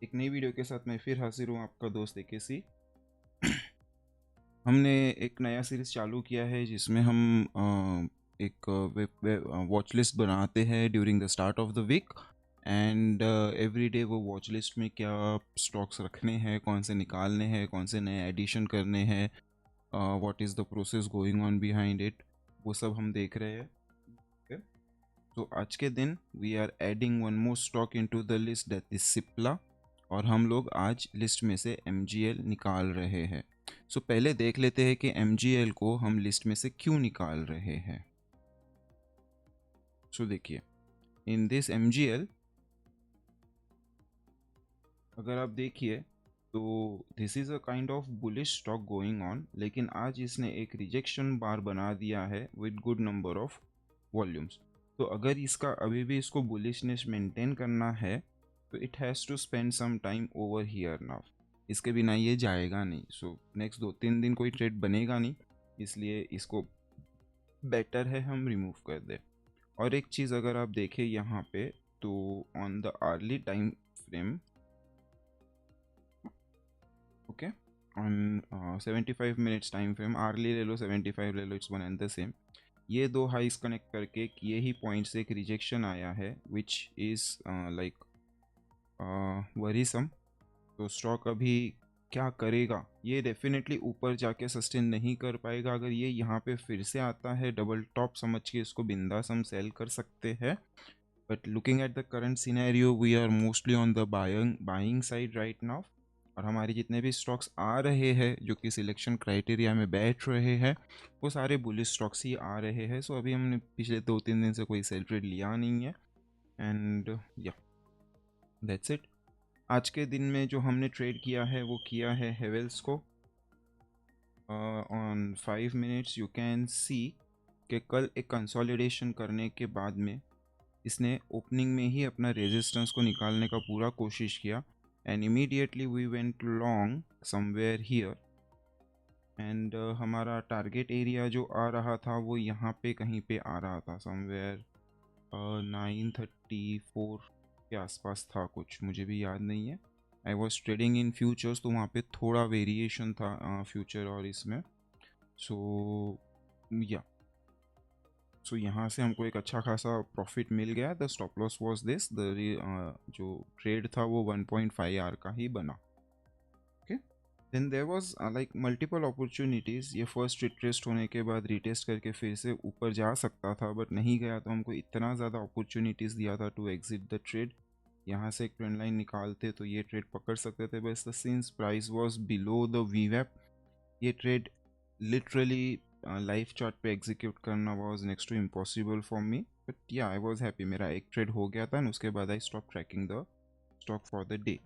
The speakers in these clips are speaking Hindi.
एक नई वीडियो के साथ मैं फिर हाजिर हूँ, आपका दोस्त एकेसी। हमने एक नया सीरीज़ चालू किया है जिसमें हम एक वॉच लिस्ट बनाते हैं during the start of the week. And every day वो वॉच लिस्ट में क्या स्टॉक्स रखने हैं, कौन से निकालने हैं, कौन से नए एडिशन करने हैं, what is the process going on behind it, वो सब हम देख रहे हैं। तो आज के दिन we are adding one more stock into the list, that is Cipla. और हम लोग आज लिस्ट में से MGL निकाल रहे हैं। सो पहले देख लेते हैं कि MGL को हम लिस्ट में से क्यों निकाल रहे हैं। सो देखिए, इन दिस MGL अगर आप देखिए तो this is a kind of bullish stock going on, लेकिन आज इसने एक रिजेक्शन बार बना दिया है with good number of volumes. तो अगर इसका अभी भी इसको बुलिशनेस मेंटेन करना है तो it has to spend some time over here now. इसके बिना ये जाएगा नहीं। सो नेक्स्ट 2-3 दिन कोई ट्रेड बनेगा नहीं, इसलिए इसको बेटर है हम रिमूव कर दें। और एक चीज़ अगर आप देखें यहाँ पे, तो on the early time frame, okay, on 75 minutes time frame, early ले लो 75 ले लो, it's one and the same. ये दो हाइस कनेक्ट करके ये ही पॉइंट से एक रिजेक्शन आया है विच इज़ लाइक वरीसम। तो स्टॉक अभी क्या करेगा, ये डेफिनेटली ऊपर जाके सस्टेन नहीं कर पाएगा। अगर ये यहाँ पे फिर से आता है डबल टॉप समझ के इसको बिंदास हम सेल कर सकते हैं। But looking at the current scenario we are mostly on the buying side right now. और हमारे जितने भी स्टॉक्स आ रहे हैं जो कि सिलेक्शन क्राइटेरिया में बैठ रहे हैं, वो सारे बुलिश स्टॉक्स ही आ रहे हैं। सो अभी हमने पिछले 2-3 दिन से कोई सेल ट्रेड लिया नहीं है। एंड या दैट्स इट। आज के दिन में जो हमने ट्रेड किया है वो किया है हेवेल्स को। ऑन 5 मिनट्स यू कैन सी कि कल एक कंसोलिडेशन करने के बाद में इसने ओपनिंग में ही अपना रेजिस्टेंस को निकालने का पूरा कोशिश किया। And immediately we went long somewhere here. And हमारा टारगेट एरिया जो आ रहा था वो यहाँ पे कहीं पे आ रहा था, समवेयर 934 के आसपास था, कुछ मुझे भी याद नहीं है। I was trading in futures, तो वहाँ पे थोड़ा वेरिएशन था फ्यूचर और इसमें। सो या सो यहाँ से हमको एक अच्छा खासा प्रॉफिट मिल गया। The stop loss was this, the जो ट्रेड था वो 1.5 आर का ही बना। Okay, then there was like multiple opportunities. ये फर्स्ट रिटेस्ट होने के बाद रिटेस्ट करके फिर से ऊपर जा सकता था बट नहीं गया, तो हमको इतना ज़्यादा अपॉर्चुनिटीज़ दिया था टू एग्जिट द ट्रेड। यहाँ से एक ट्रेंड लाइन निकालते तो ये ट्रेड पकड़ सकते थे, बस the since price was below the वीवैप, ये ट्रेड लिटरली लाइव चार्ट पे एग्जीक्यूट करना was next to impossible for me. But yeah I was happy, मेरा एक ट्रेड हो गया था एंड उसके बाद I stop tracking the stock for the day.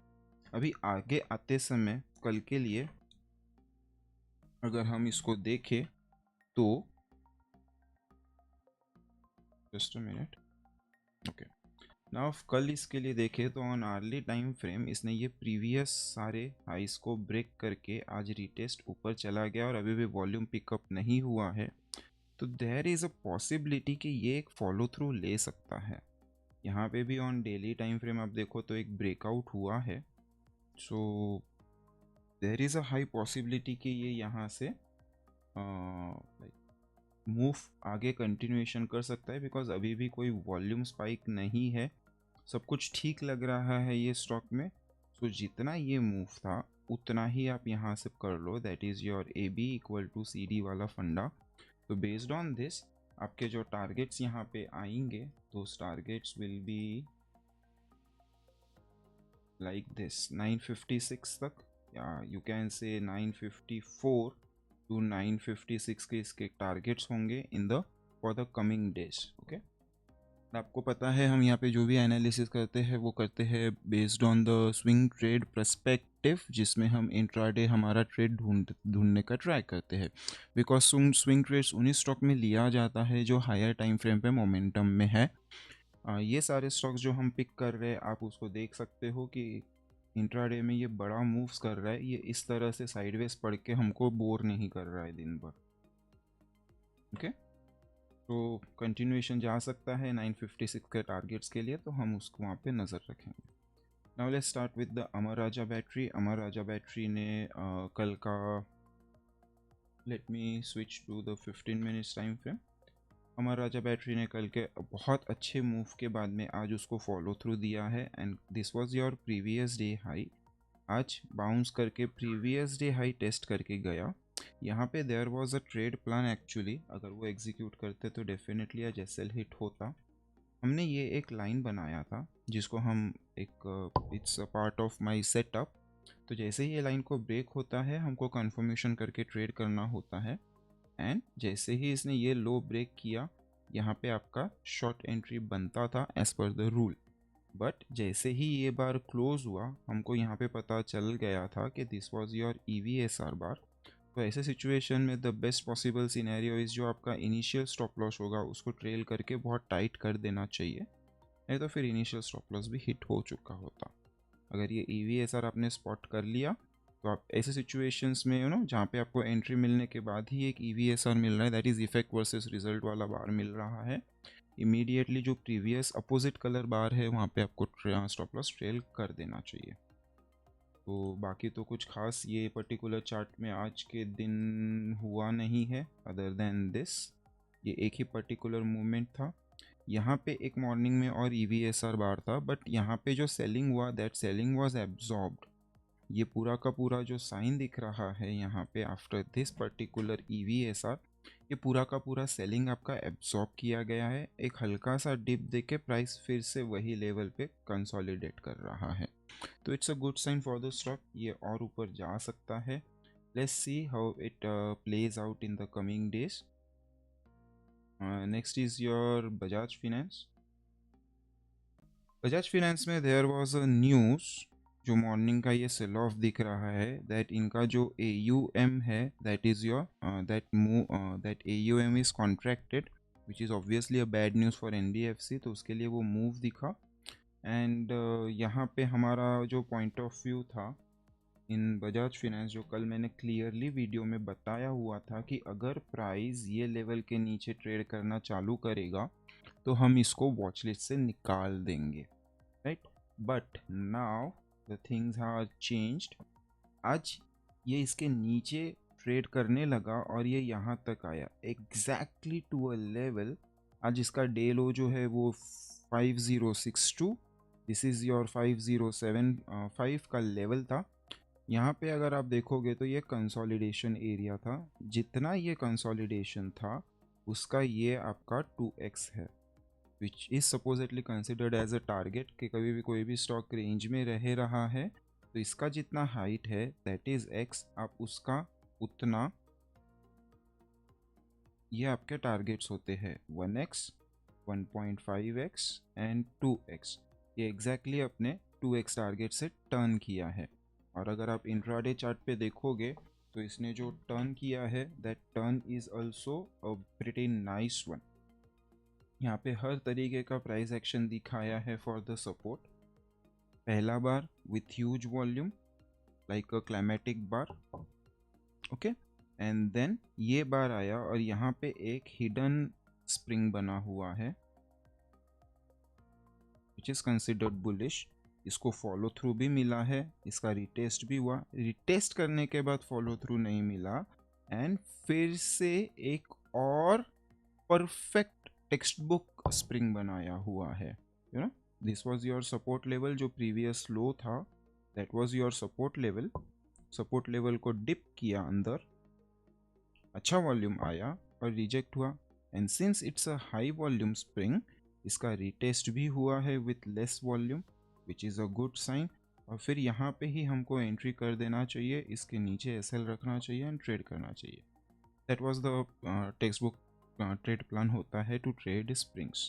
अभी आगे आते समय कल के लिए अगर हम इसको देखें तो just a minute, okay, now कल इसके लिए देखें तो ऑन अर्ली टाइम फ्रेम इसने ये प्रीवियस सारे हाइस को ब्रेक करके आज रिटेस्ट ऊपर चला गया और अभी भी वॉल्यूम पिकअप नहीं हुआ है। तो देयर इज़ अ पॉसिबिलिटी कि ये एक फॉलो थ्रू ले सकता है। यहाँ पे भी ऑन डेली टाइम फ्रेम आप देखो तो एक ब्रेकआउट हुआ है। So there is a high possibility कि ये यहाँ से लाइक मूव आगे कंटिन्यूएशन कर सकता है, बिकॉज अभी भी कोई वॉल्यूम स्पाइक नहीं है, सब कुछ ठीक लग रहा है ये स्टॉक में। सो जितना ये मूव था उतना ही आप यहाँ से कर लो, that is your AB equal to CD वाला फंडा। तो बेस्ड ऑन दिस आपके जो टारगेट्स यहाँ पे आएंगे, those targets will be like this 956 तक, या यू कैन से 954 टू 956 के इसके टारगेट्स होंगे in the for the coming days. Okay, आपको पता है हम यहाँ पे जो भी एनालिसिस करते हैं वो करते हैं based on the swing trade perspective, जिसमें हम इंट्राडे हमारा ट्रेड ढूंढने का ट्राई करते हैं। बिकॉज स्विंग ट्रेड्स उन्हीं स्टॉक में लिया जाता है जो हायर टाइम फ्रेम पे मोमेंटम में है। ये सारे स्टॉक्स जो हम पिक कर रहे हैं आप उसको देख सकते हो कि इंट्राडे में ये बड़ा मूव्स कर रहा है, ये इस तरह से साइडवेज पढ़ के हमको बोर नहीं कर रहा है दिन भर। ओके, तो कंटिन्यूएशन जा सकता है 956 के टारगेट्स के लिए, तो हम उसको वहाँ पे नज़र रखेंगे। Now let's start with the Amar Raja battery. Amar Raja battery ने कल का, let me switch to the 15 minutes time frame. Amar Raja battery ने कल के बहुत अच्छे मूव के बाद में आज उसको फॉलो थ्रू दिया है and this was your previous day high. आज बाउंस करके प्रीवियस डे हाई टेस्ट करके गया। यहाँ पे there was a trade plan actually, अगर वो एग्जीक्यूट करते तो डेफिनेटली आज एसएल हिट होता। हमने ये एक लाइन बनाया था जिसको हम एक it's a part of my setup. तो जैसे ही ये लाइन को ब्रेक होता है हमको कंफर्मेशन करके ट्रेड करना होता है एंड जैसे ही इसने ये लो ब्रेक किया यहाँ पे आपका शॉर्ट एंट्री बनता था as per the rule. But जैसे ही ये बार क्लोज हुआ हमको यहाँ पे पता चल गया था कि दिस वाज योर EVSR बार। तो ऐसे सिचुएशन में the best possible scenario is जो आपका इनिशियल स्टॉप लॉस होगा उसको ट्रेल करके बहुत टाइट कर देना चाहिए, नहीं तो फिर इनिशियल स्टॉप लॉस भी हिट हो चुका होता। अगर ये EVSR आपने स्पॉट कर लिया तो आप ऐसे सिचुएशंस में जहाँ पे आपको एंट्री मिलने के बाद ही एक EVSR मिल रहा है, that is effect versus result वाला बार मिल रहा है, इमीडिएटली जो प्रीवियस अपोजिट कलर बार है वहाँ पे आपको स्टॉप लॉस ट्रेल कर देना चाहिए। तो बाकी तो कुछ खास ये पर्टिकुलर चार्ट में आज के दिन हुआ नहीं है अदर देन दिस। ये एक ही पर्टिकुलर मूवमेंट था। यहाँ पे एक मॉर्निंग में और EVSR बार था बट यहाँ पे जो सेलिंग हुआ दैट सेलिंग वाज एब्जॉर्ब्ड। ये पूरा का पूरा जो साइन दिख रहा है यहाँ पे आफ्टर दिस पर्टिकुलर EVSR, ये पूरा का पूरा सेलिंग आपका एब्जॉर्ब किया गया है। एक हल्का सा डिप देके प्राइस फिर से वही लेवल पे कंसोलिडेट कर रहा है, तो it's a good sign for the stock. ये और ऊपर जा सकता है। Let's see how it plays out in the coming days. Next is your Bajaj finance. Bajaj finance में देयर वाज अ न्यूज़, जो मॉर्निंग का ये सेल ऑफ दिख रहा है दैट इनका जो AUM है that is your that AUM is contracted which is obviously a bad news for NBFC, तो उसके लिए वो मूव दिखा। एंड यहाँ पे हमारा जो पॉइंट ऑफ व्यू था इन बजाज फिनेंस, जो कल मैंने क्लियरली वीडियो में बताया हुआ था कि अगर प्राइस ये लेवल के नीचे ट्रेड करना चालू करेगा तो हम इसको वॉच लिस्ट से निकाल देंगे, right. But now the things are changed. आज ये इसके नीचे ट्रेड करने लगा और ये यहाँ तक आया एग्जैक्टली टू अ लेवल। आज इसका डे लो जो है वो 5062, दिस इज़ योर 5075 का लेवल था। यहाँ पे अगर आप देखोगे तो ये कंसोलिडेशन एरिया था, जितना ये कंसोलिडेशन था उसका ये आपका 2x है which is supposedly considered as a target कि कभी भी कोई भी स्टॉक रेंज में रह रहा है तो इसका जितना हाइट है दैट इज़ x, आप उसका उतना, ये आपके टारगेट्स होते हैं 1x 1.5x एंड 2x। ये एग्जैक्टली अपने 2x टारगेट से टर्न किया है। और अगर आप इंट्राडे चार्ट पे देखोगे तो इसने जो टर्न किया है that turn is also a pretty nice one. यहाँ पे हर तरीके का प्राइस एक्शन दिखाया है फॉर द सपोर्ट। पहला bar with huge volume like a climactic bar, okay, and then ये बार आया और यहाँ पे एक हिडन स्प्रिंग बना हुआ है विच इज़ कंसिडर्ड बुलिश। इसको फॉलो थ्रू भी मिला है, इसका रिटेस्ट भी हुआ, रिटेस्ट करने के बाद फॉलो थ्रू नहीं मिला एंड फिर से एक और परफेक्ट टेक्स्ट बुक स्प्रिंग बनाया हुआ है। You know this was your support level, जो प्रीवियस लो था that was your support level. Support level को डिप किया अंदर, अच्छा वॉल्यूम आया और रिजेक्ट हुआ and since it's a high volume spring इसका रिटेस्ट भी हुआ है with less volume which is a good sign. और फिर यहाँ पे ही हमको एंट्री कर देना चाहिए, इसके नीचे SL रखना चाहिए एंड ट्रेड करना चाहिए। That was the text book trade plan होता है टू ट्रेड स्प्रिंग्स।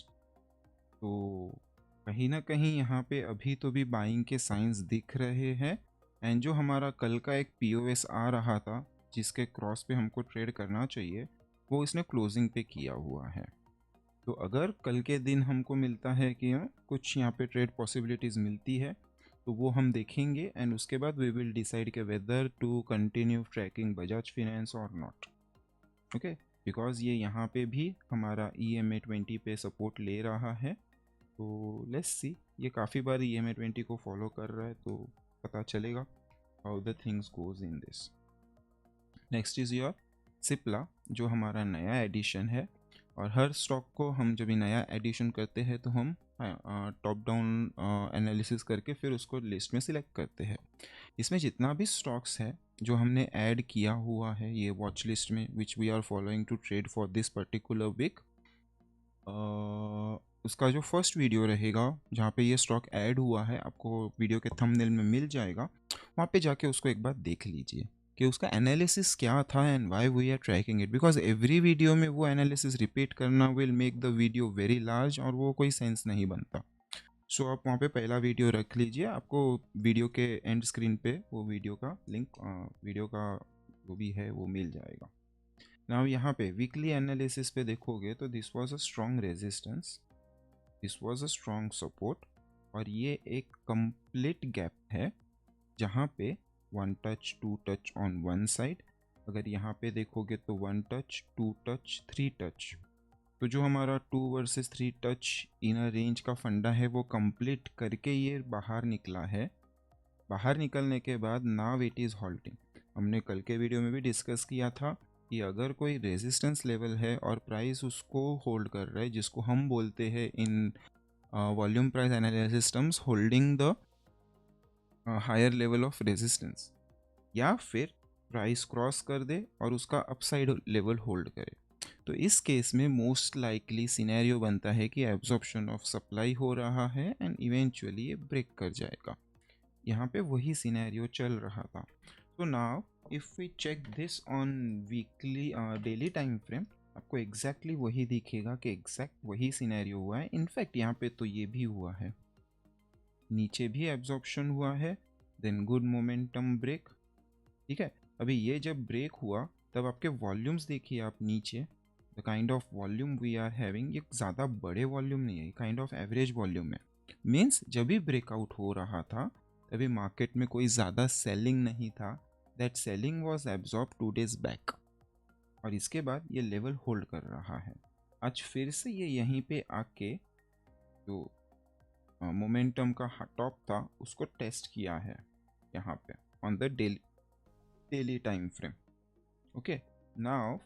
तो कहीं ना कहीं यहाँ पे अभी तो भी बाइंग के साइंस दिख रहे हैं एंड जो हमारा कल का एक POS आ रहा था जिसके क्रॉस पे हमको ट्रेड करना चाहिए वो इसने क्लोजिंग पे किया हुआ है। तो अगर कल के दिन हमको मिलता है कि कुछ यहाँ पे ट्रेड पॉसिबिलिटीज़ मिलती है तो वो हम देखेंगे एंड उसके बाद वी विल डिसाइड के whether to continue tracking Bajaj finance और नॉट, ओके। बिकॉज ये यहाँ पे भी हमारा EMA 20 पे सपोर्ट ले रहा है तो लेट्स सी, ये काफ़ी बार EMA20 को फॉलो कर रहा है, तो पता चलेगा how the things goes in this. Next is your Cipla, जो हमारा नया एडिशन है। और हर स्टॉक को हम जब भी नया एडिशन करते हैं तो हम टॉप डाउन एनालिसिस करके फिर उसको लिस्ट में सिलेक्ट करते हैं। इसमें जितना भी स्टॉक्स है जो हमने ऐड किया हुआ है ये वॉच लिस्ट में, which we are following to trade for this particular week, उसका जो फर्स्ट वीडियो रहेगा जहाँ पे ये स्टॉक ऐड हुआ है, आपको वीडियो के थंबनेल में मिल जाएगा। वहाँ पे जाके उसको एक बार देख लीजिए कि उसका एनालिसिस क्या था and why we are tracking it, because every video में वो एनालिसिस रिपीट करना will make the video very large और वो कोई सेंस नहीं बनता। सो आप वहाँ पे पहला वीडियो रख लीजिए, आपको वीडियो के एंड स्क्रीन पे वो वीडियो का लिंक, वीडियो का जो भी है वो मिल जाएगा। नाउ यहाँ पे वीकली एनालिसिस पे देखोगे तो this was a strong resistance, this was a strong support, और ये एक कंप्लीट गैप है जहाँ पे 1 touch 2 touch on one side. अगर यहाँ पे देखोगे तो 1 टच 2 टच 3 टच, तो जो हमारा 2 वर्सेस 3 टच इनर रेंज का फंडा है वो कंप्लीट करके ये बाहर निकला है। बाहर निकलने के बाद नाउ इट इज़ हॉल्टिंग। हमने कल के वीडियो में भी डिस्कस किया था कि अगर कोई रेजिस्टेंस लेवल है और प्राइस उसको होल्ड कर रहा है, जिसको हम बोलते हैं in volume price analysis terms holding the higher level of resistance, या फिर प्राइस क्रॉस कर दे और उसका अपसाइड लेवल होल्ड करे, तो इस केस में मोस्ट लाइकली सिनेरियो बनता है कि एब्जॉर्प्शन ऑफ सप्लाई हो रहा है एंड इवेंचुअली ये ब्रेक कर जाएगा। यहाँ पे वही सिनेरियो चल रहा था। तो now if we check this on weekly daily time frame, आपको एग्जैक्टली वही दिखेगा कि एग्जैक्ट वही सिनेरियो हुआ है। इनफैक्ट यहाँ पे तो ये भी हुआ है, नीचे भी एब्जॉर्प्शन हुआ है, देन गुड मोमेंटम ब्रेक। ठीक है, अभी ये जब ब्रेक हुआ तब आपके वॉल्यूम्स देखिए आप नीचे, the kind of volume we are having, ये ज़्यादा बड़े वॉल्यूम नहीं है, काइंड ऑफ एवरेज वॉल्यूम है। मीन्स जब भी ब्रेकआउट हो रहा था तभी मार्केट में कोई ज़्यादा सेलिंग नहीं था, that selling was absorb 2 days back, और इसके बाद ये लेवल होल्ड कर रहा है। आज फिर से ये यहीं पे आके जो मोमेंटम का टॉप था उसको टेस्ट किया है यहाँ पे on the daily time frame. Okay, now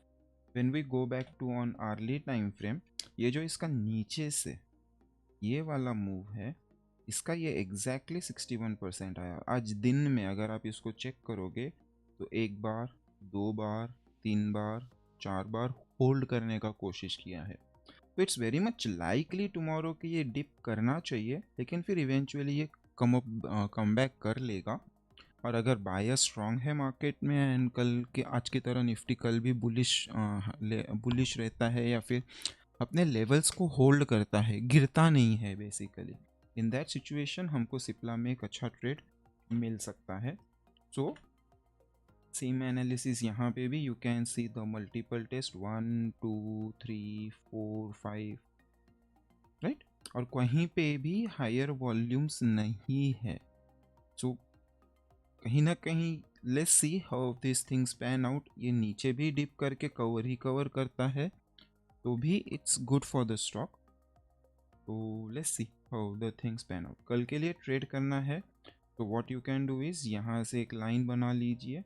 when we go back to on early time frame, ये जो इसका नीचे से ये वाला मूव है, इसका ये एग्जैक्टली 61% आया आज दिन में। अगर आप इसको चेक करोगे तो एक बार, दो बार, तीन बार, चार बार होल्ड करने का कोशिश किया है। तो it's very much likely tomorrow कि ये डिप करना चाहिए, लेकिन फिर इवेंचुअली ये कम बैक कर लेगा। और अगर बायस स्ट्रॉन्ग है मार्केट में एंड कल के आज की तरह निफ्टी कल भी बुलिश रहता है या फिर अपने लेवल्स को होल्ड करता है, गिरता नहीं है बेसिकली, इन दैट सिचुएशन हमको सिप्ला में एक अच्छा ट्रेड मिल सकता है। सो सेम एनालिसिस यहाँ पे भी you can see the multiple test 1 2 3 4 5, right, और कहीं पे भी हायर वॉल्यूम्स नहीं है। सो कहीं ना कहीं let's see how this things pan out. ये नीचे भी डिप करके कवर करता है तो भी it's good for the stock. तो let's see how the things pan out. कल के लिए ट्रेड करना है तो what you can do is यहाँ से एक लाइन बना लीजिए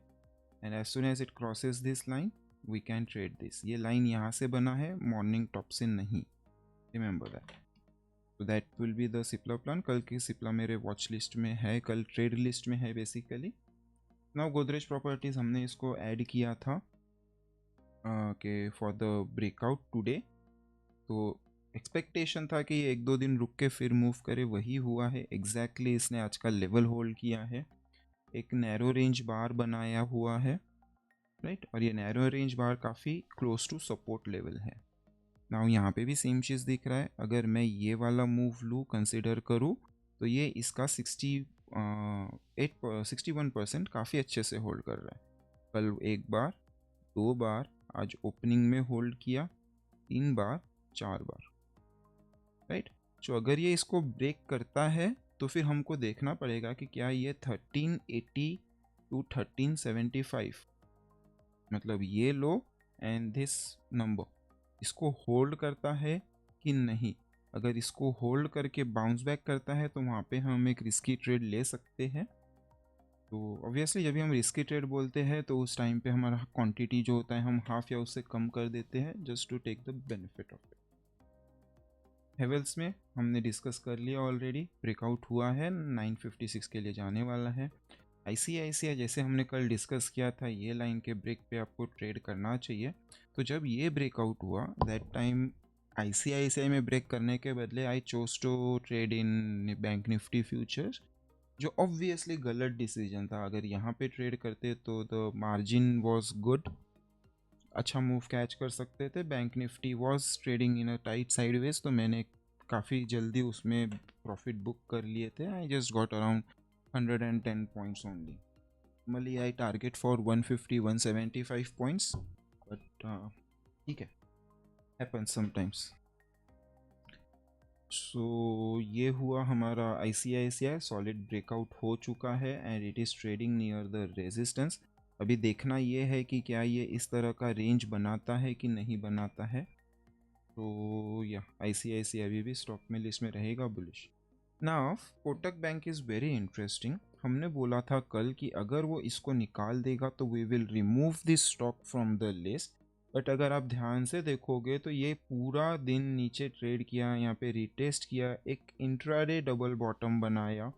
and as soon as it crosses this line we can trade this. ये लाइन यहाँ से बना है, मॉर्निंग टॉप से नहीं, रिमेंबर दैट। तो that will be the Cipla plan. कल की सिप्ला मेरे वॉच लिस्ट में है, कल ट्रेड लिस्ट में है बेसिकली। नाउ गोदरेज प्रॉपर्टीज़ हमने इसको ऐड किया था कि फॉर द ब्रेकआउट टुडे, तो एक्सपेक्टेशन था कि ये एक दो दिन रुक के फिर मूव करे, वही हुआ है एग्जैक्टली। इसने आज का लेवल होल्ड किया है, एक नैरो रेंज बार बनाया हुआ है, राइट, और ये नैरो रेंज बार काफ़ी क्लोज टू सपोर्ट लेवल है। नाउ यहाँ पे भी सेम चीज़ दिख रहा है। अगर मैं ये वाला मूव लूँ, कंसिडर करूँ, तो ये इसका 61% काफ़ी अच्छे से होल्ड कर रहा है। कल एक बार, दो बार, आज ओपनिंग में होल्ड किया, 3 बार, 4 बार, राइट। तो अगर ये इसको ब्रेक करता है तो फिर हमको देखना पड़ेगा कि क्या ये 1380 टू 1375, मतलब ये लो एंड दिस नंबर, इसको होल्ड करता है कि नहीं। अगर इसको होल्ड करके बाउंस बैक करता है तो वहाँ पे हम एक रिस्की ट्रेड ले सकते हैं। तो ऑब्वियसली जब भी हम रिस्की ट्रेड बोलते हैं तो उस टाइम पे हमारा क्वांटिटी जो होता है हम हाफ या उससे कम कर देते हैं just to take the benefit of it. Havells में हमने डिस्कस कर लिया ऑलरेडी, ब्रेकआउट हुआ है, 956 के लिए जाने वाला है। आईसीआईसीआई जैसे हमने कल डिस्कस किया था, ये लाइन के ब्रेक पे आपको ट्रेड करना चाहिए। तो जब ये ब्रेकआउट हुआ दैट टाइम आईसीआईसीआई में ब्रेक करने के बदले I chose to trade in bank Nifty futures, जो ऑब्वियसली गलत डिसीजन था। अगर यहाँ पे ट्रेड करते तो द मार्जिन वॉज गुड, अच्छा मूव कैच कर सकते थे। Bank Nifty was trading in a tight sideways, तो मैंने काफ़ी जल्दी उसमें प्रॉफिट बुक कर लिए थे। I just got around 110 points only. Normally I target for 150-175 points, but ठीक है, हैपन्स समटाइम्स। सो ये हुआ हमारा आईसीआईसीआई, सॉलिड ब्रेकआउट हो चुका है and it is trading near the resistance. अभी देखना ये है कि क्या ये इस तरह का रेंज बनाता है कि नहीं बनाता है। तो या आईसीआईसीआई अभी भी स्टॉक में लिस्ट में रहेगा bullish. Now Kotak bank is very interesting. हमने बोला था कल कि अगर वो इसको निकाल देगा तो we will remove this stock from the list. But अगर आप ध्यान से देखोगे तो ये पूरा दिन नीचे ट्रेड किया, यहाँ पे रिटेस्ट किया, एक इंट्राडे डबल बॉटम बनाया।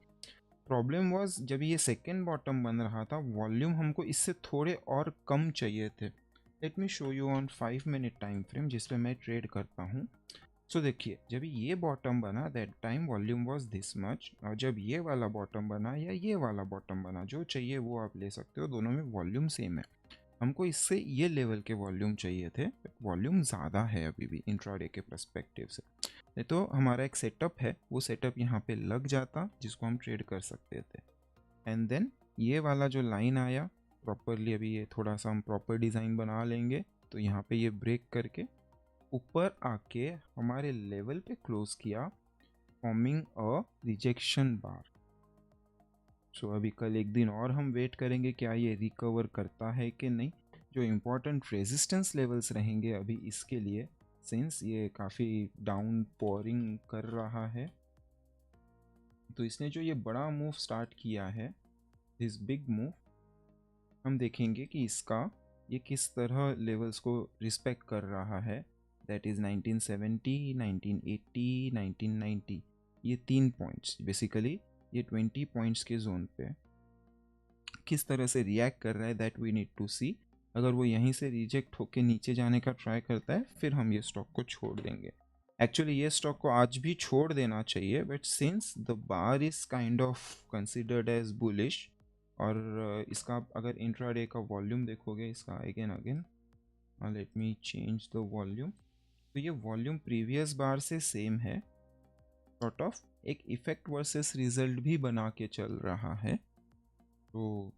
प्रॉब्लम वाज जब ये सेकेंड बॉटम बन रहा था, वॉल्यूम हमको इससे थोड़े और कम चाहिए थे। Let me show you on 5 minute time frame जिस पे मैं ट्रेड करता हूँ। सो देखिए, जब ये बॉटम बना that time volume was this much, और जब ये वाला बॉटम बना या ये वाला बॉटम बना, जो चाहिए वो आप ले सकते हो, दोनों में वॉल्यूम सेम है। हमको इससे ये लेवल के वॉल्यूम चाहिए थे, वॉल्यूम ज़्यादा है अभी भी इंट्राडे के पर्सपेक्टिव से। नहीं तो हमारा एक सेटअप है, वो सेटअप यहाँ पे लग जाता जिसको हम ट्रेड कर सकते थे। एंड देन ये वाला जो लाइन आया प्रॉपरली, अभी ये थोड़ा सा हम प्रॉपर डिज़ाइन बना लेंगे, तो यहाँ पे ये ब्रेक करके ऊपर आके हमारे लेवल पे क्लोज किया, फॉर्मिंग अ रिजेक्शन बार। सो अभी कल एक दिन और हम वेट करेंगे क्या ये रिकवर करता है कि नहीं। जो इम्पोर्टेंट रेजिस्टेंस लेवल्स रहेंगे अभी इसके लिए, सिंस ये काफ़ी डाउन पोरिंग कर रहा है, तो इसने जो ये बड़ा मूव स्टार्ट किया है, दिस बिग मूव, हम देखेंगे कि इसका ये किस तरह लेवल्स को रिस्पेक्ट कर रहा है। दैट इज़ 1970, 1980, 1990, ये 3 पॉइंट्स बेसिकली, ये 20 पॉइंट्स के जोन पे किस तरह से रिएक्ट कर रहा है, दैट वी नीड टू सी। अगर वो यहीं से रिजेक्ट होके नीचे जाने का ट्राई करता है फिर हम ये स्टॉक को छोड़ देंगे। एक्चुअली ये स्टॉक को आज भी छोड़ देना चाहिए, but since the bar is kind of considered as bullish, और इसका अगर इंट्राडे का वॉल्यूम देखोगे इसका, again let me change the volume, तो ये वॉल्यूम प्रीवियस बार से सेम है, सॉर्ट ऑफ एक इफेक्ट वर्सेस रिजल्ट भी बना के चल रहा है। तो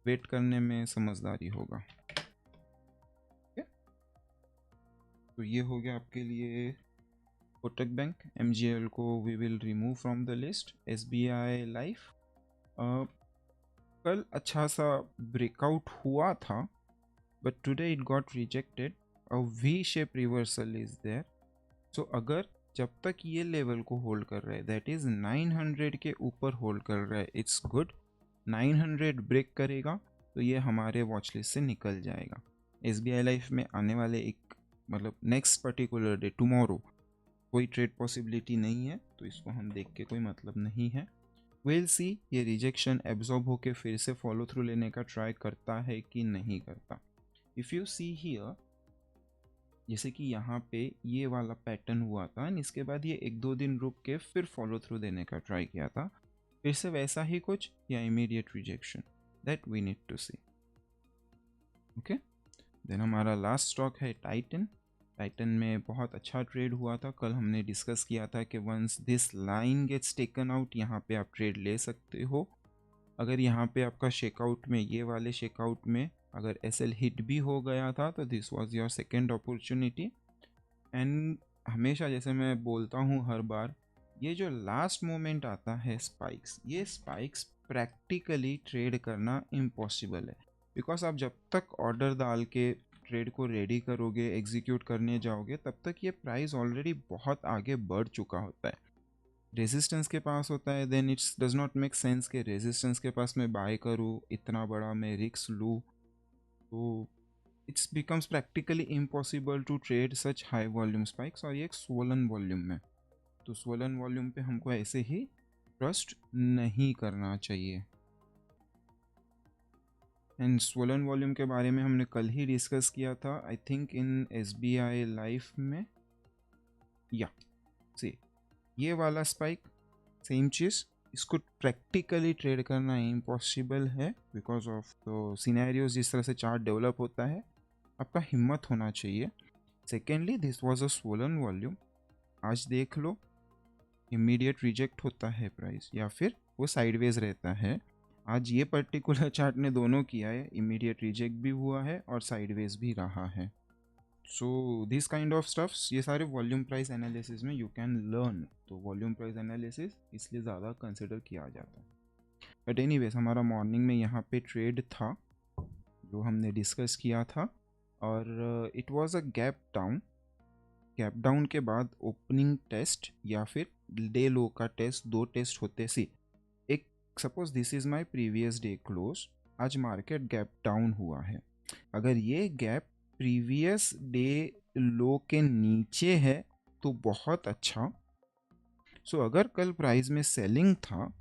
वेट करने में समझदारी होगा। तो ये हो गया आपके लिए कोटक बैंक। एमजीएल को we will remove from the list. SBI life कल अच्छा सा ब्रेकआउट हुआ था, but today it got rejected, a V shape reversal is there. So अगर जब तक ये लेवल को होल्ड कर रहा है, दैट इज 900 के ऊपर होल्ड कर रहा है, इट्स गुड। 900 ब्रेक करेगा तो ये हमारे वॉच लिस्ट से निकल जाएगा। एसबीआई लाइफ में आने वाले एक मतलब नेक्स्ट पर्टिकुलर डे टुमारो कोई ट्रेड पॉसिबिलिटी नहीं है, तो इसको हम देख के कोई मतलब नहीं है। विल सी ये रिजेक्शन एब्जॉर्ब होके फिर से फॉलो थ्रू लेने का ट्राई करता है कि नहीं करता। इफ़ यू सी हियर, जैसे कि यहाँ पे ये वाला पैटर्न हुआ था एंड इसके बाद ये 1-2 दिन रुक के फिर फॉलो थ्रू देने का ट्राई किया था, फिर से वैसा ही कुछ या immediate rejection, that we need to see. Okay, then हमारा लास्ट स्टॉक है टाइटन। टाइटन में बहुत अच्छा ट्रेड हुआ था, कल हमने डिस्कस किया था कि once this line gets taken out यहाँ पे आप ट्रेड ले सकते हो। अगर यहाँ पे आपका शेकआउट में, ये वाले शेकआउट में अगर एसएल हिट भी हो गया था तो this was your second opportunity. And हमेशा जैसे मैं बोलता हूँ हर बार, ये जो लास्ट मोमेंट आता है स्पाइक्स, ये स्पाइक्स प्रैक्टिकली ट्रेड करना इम्पॉसिबल है, बिकॉज आप जब तक ऑर्डर डाल के ट्रेड को रेडी करोगे, एग्जीक्यूट करने जाओगे, तब तक ये प्राइस ऑलरेडी बहुत आगे बढ़ चुका होता है, रेजिस्टेंस के पास होता है। Then it's does not make sense कि रेजिस्टेंस के पास मैं बाय करूँ, इतना बड़ा मैं रिस्क लूँ, तो it's becomes practically impossible to trade such high volume spikes, और ये एक स्वोलन वॉल्यूम में, तो स्वोलन वॉल्यूम पे हमको ऐसे ही ट्रस्ट नहीं करना चाहिए। एंड स्वोलन वॉल्यूम के बारे में हमने कल ही डिस्कस किया था, I think in SBI life में, या सी ये वाला स्पाइक सेम चीज़, इसको प्रैक्टिकली ट्रेड करना इम्पॉसिबल है बिकॉज ऑफ द सिनेरियोज, जिस तरह से चार्ट डेवलप होता है, आपका हिम्मत होना चाहिए। Secondly, this was a swollen volume, आज देख लो इमीडिएट रिजेक्ट होता है प्राइस या फिर वो साइडवेज रहता है। आज ये पर्टिकुलर चार्ट ने दोनों किया है, इमीडिएट रिजेक्ट भी हुआ है और साइडवेज भी रहा है। So this kind of stuffs, ये सारे वॉल्यूम प्राइस एनालिसिस में यू कैन लर्न, तो वॉल्यूम प्राइस एनालिसिस इसलिए ज़्यादा कंसिडर किया जाता है। बट एनीवेज, हमारा मॉर्निंग में यहाँ पे ट्रेड था जो हमने डिस्कस किया था, और it was a gap down. Gap down के बाद ओपनिंग टेस्ट या फिर डे लो का टेस्ट, दो टेस्ट होते सी। एक suppose this is my previous day close, आज मार्केट गैप डाउन हुआ है, अगर ये गैप प्रीवियस डे लो के नीचे है तो बहुत अच्छा। सो अगर कल प्राइस में सेलिंग था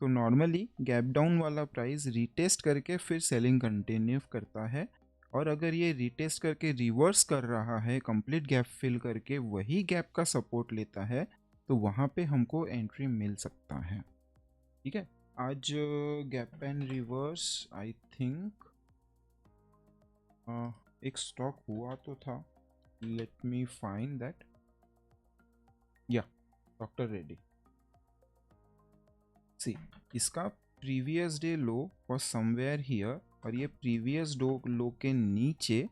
तो नॉर्मली गैप डाउन वाला प्राइस रीटेस्ट करके फिर सेलिंग कंटिन्यू करता है, और अगर ये रीटेस्ट करके रिवर्स कर रहा है, कंप्लीट गैप फिल करके वही गैप का सपोर्ट लेता है, तो वहाँ पे हमको एंट्री मिल सकता है। ठीक है, आज gap and reverse I think एक स्टॉक हुआ तो था, लेट मी फाइंड दैट, या डॉक्टर रेड्डी। सी, इसका previous day low was somewhere here, और ये प्रीवियस लो के नीचे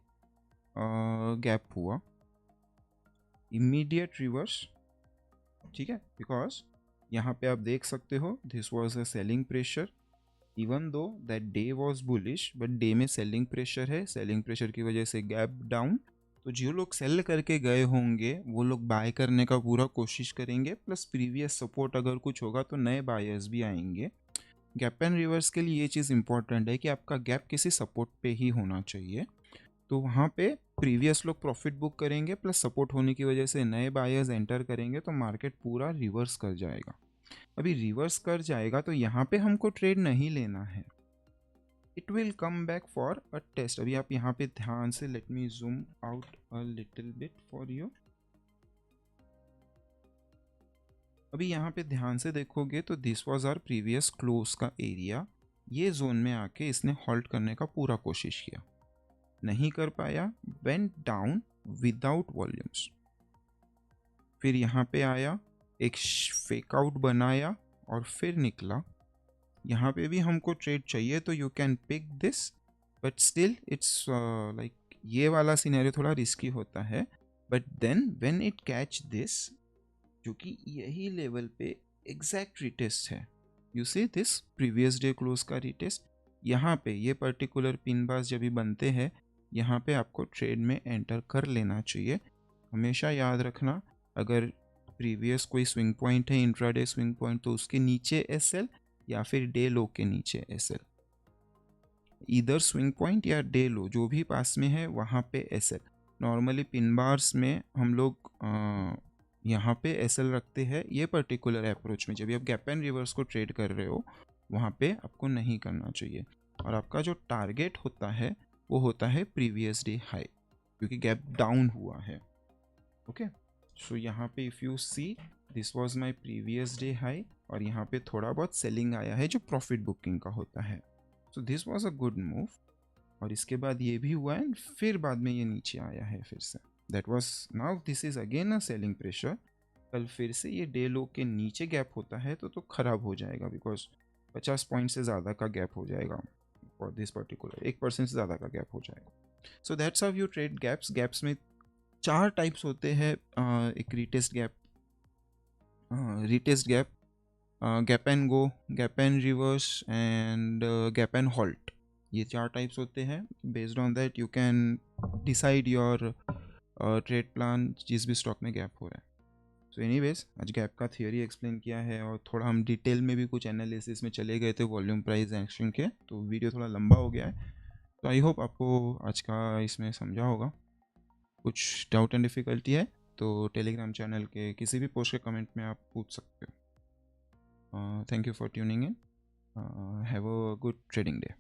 गैप हुआ, इमीडिएट रिवर्स। ठीक है, बिकॉज यहाँ पे आप देख सकते हो this was a selling pressure, even though that day was bullish, but day में सेलिंग प्रेशर है, सेलिंग प्रेशर की वजह से गैप डाउन। तो जो लोग सेल करके गए होंगे वो लोग बाय करने का पूरा कोशिश करेंगे, प्लस प्रीवियस सपोर्ट अगर कुछ होगा तो नए बायर्स भी आएंगे। गैप एंड रिवर्स के लिए ये चीज़ इंपॉर्टेंट है कि आपका गैप किसी सपोर्ट पे ही होना चाहिए, तो वहाँ पे प्रीवियस लोग प्रॉफिट बुक करेंगे, प्लस सपोर्ट होने की वजह से नए बायर्स एंटर करेंगे, तो मार्केट पूरा रिवर्स कर जाएगा। अभी रिवर्स कर जाएगा तो यहाँ पे हमको ट्रेड नहीं लेना है, it will come back for a test. अभी आप यहाँ पे ध्यान से, let me zoom out a little bit for you, अभी यहाँ पे ध्यान से देखोगे तो this was our previous close का एरिया, ये जोन में आके इसने हॉल्ट करने का पूरा कोशिश किया, नहीं कर पाया, वेंट डाउन विदाउट वॉल्यूम्स, फिर यहाँ पे आया, एक फेक आउट बनाया और फिर निकला। यहाँ पे भी हमको ट्रेड चाहिए तो you can pick this, but still it's like ये वाला सिनेरियो थोड़ा रिस्की होता है। But then when it catch this, जो कि यही लेवल पे एग्जैक्ट रिटेस्ट है, you see this previous day close का रिटेस्ट, यहाँ पे ये पर्टिकुलर पिन बार्स जब भी बनते हैं, यहाँ पे आपको ट्रेड में एंटर कर लेना चाहिए। हमेशा याद रखना, अगर प्रीवियस कोई स्विंग पॉइंट है, इंट्राडे स्विंग पॉइंट, तो उसके नीचे SL या फिर डे लो के नीचे SL, इधर स्विंग पॉइंट या डे लो जो भी पास में है वहाँ पे SL। नॉर्मली पिन बार्स में हम लोग यहाँ पे SL रखते हैं, ये पर्टिकुलर अप्रोच में जब भी आप गैप एंड रिवर्स को ट्रेड कर रहे हो वहाँ पे आपको नहीं करना चाहिए, और आपका जो टारगेट होता है वो होता है प्रीवियस डे हाई, क्योंकि गैप डाउन हुआ है। ओके, सो यहाँ पे if you see this was my previous day high, और यहाँ पे थोड़ा बहुत सेलिंग आया है जो प्रॉफिट बुकिंग का होता है, so this was a good move. और इसके बाद ये भी हुआ है, फिर बाद में ये नीचे आया है फिर से, that was, now this is again a selling pressure. कल फिर से ये डे लो के नीचे गैप होता है तो खराब हो जाएगा, बिकॉज 50 पॉइंट से ज़्यादा का गैप हो जाएगा फॉर दिस पर्टिकुलर, 1% से ज़्यादा का गैप हो जाएगा। So that's how you trade gaps. Gaps में 4 टाइप्स होते हैं, एक retest gap, gap and go, gap and reverse and gap and halt. ये 4 टाइप्स होते हैं। Based on that you can decide your trade plan जिस भी स्टॉक में गैप हो रहा है। सो एनीवेज, आज गैप का थियरी एक्सप्लेन किया है और थोड़ा हम डिटेल में भी कुछ एनालिसिस में चले गए थे वॉल्यूम प्राइस एक्शन के, तो वीडियो थोड़ा लंबा हो गया है। तो आई होप आपको आज का इसमें समझा होगा। कुछ डाउट एंड डिफ़िकल्टी है तो टेलीग्राम चैनल के किसी भी पोस्ट के कमेंट में आप पूछ सकते हो। Thank you for tuning in. Have a good trading day.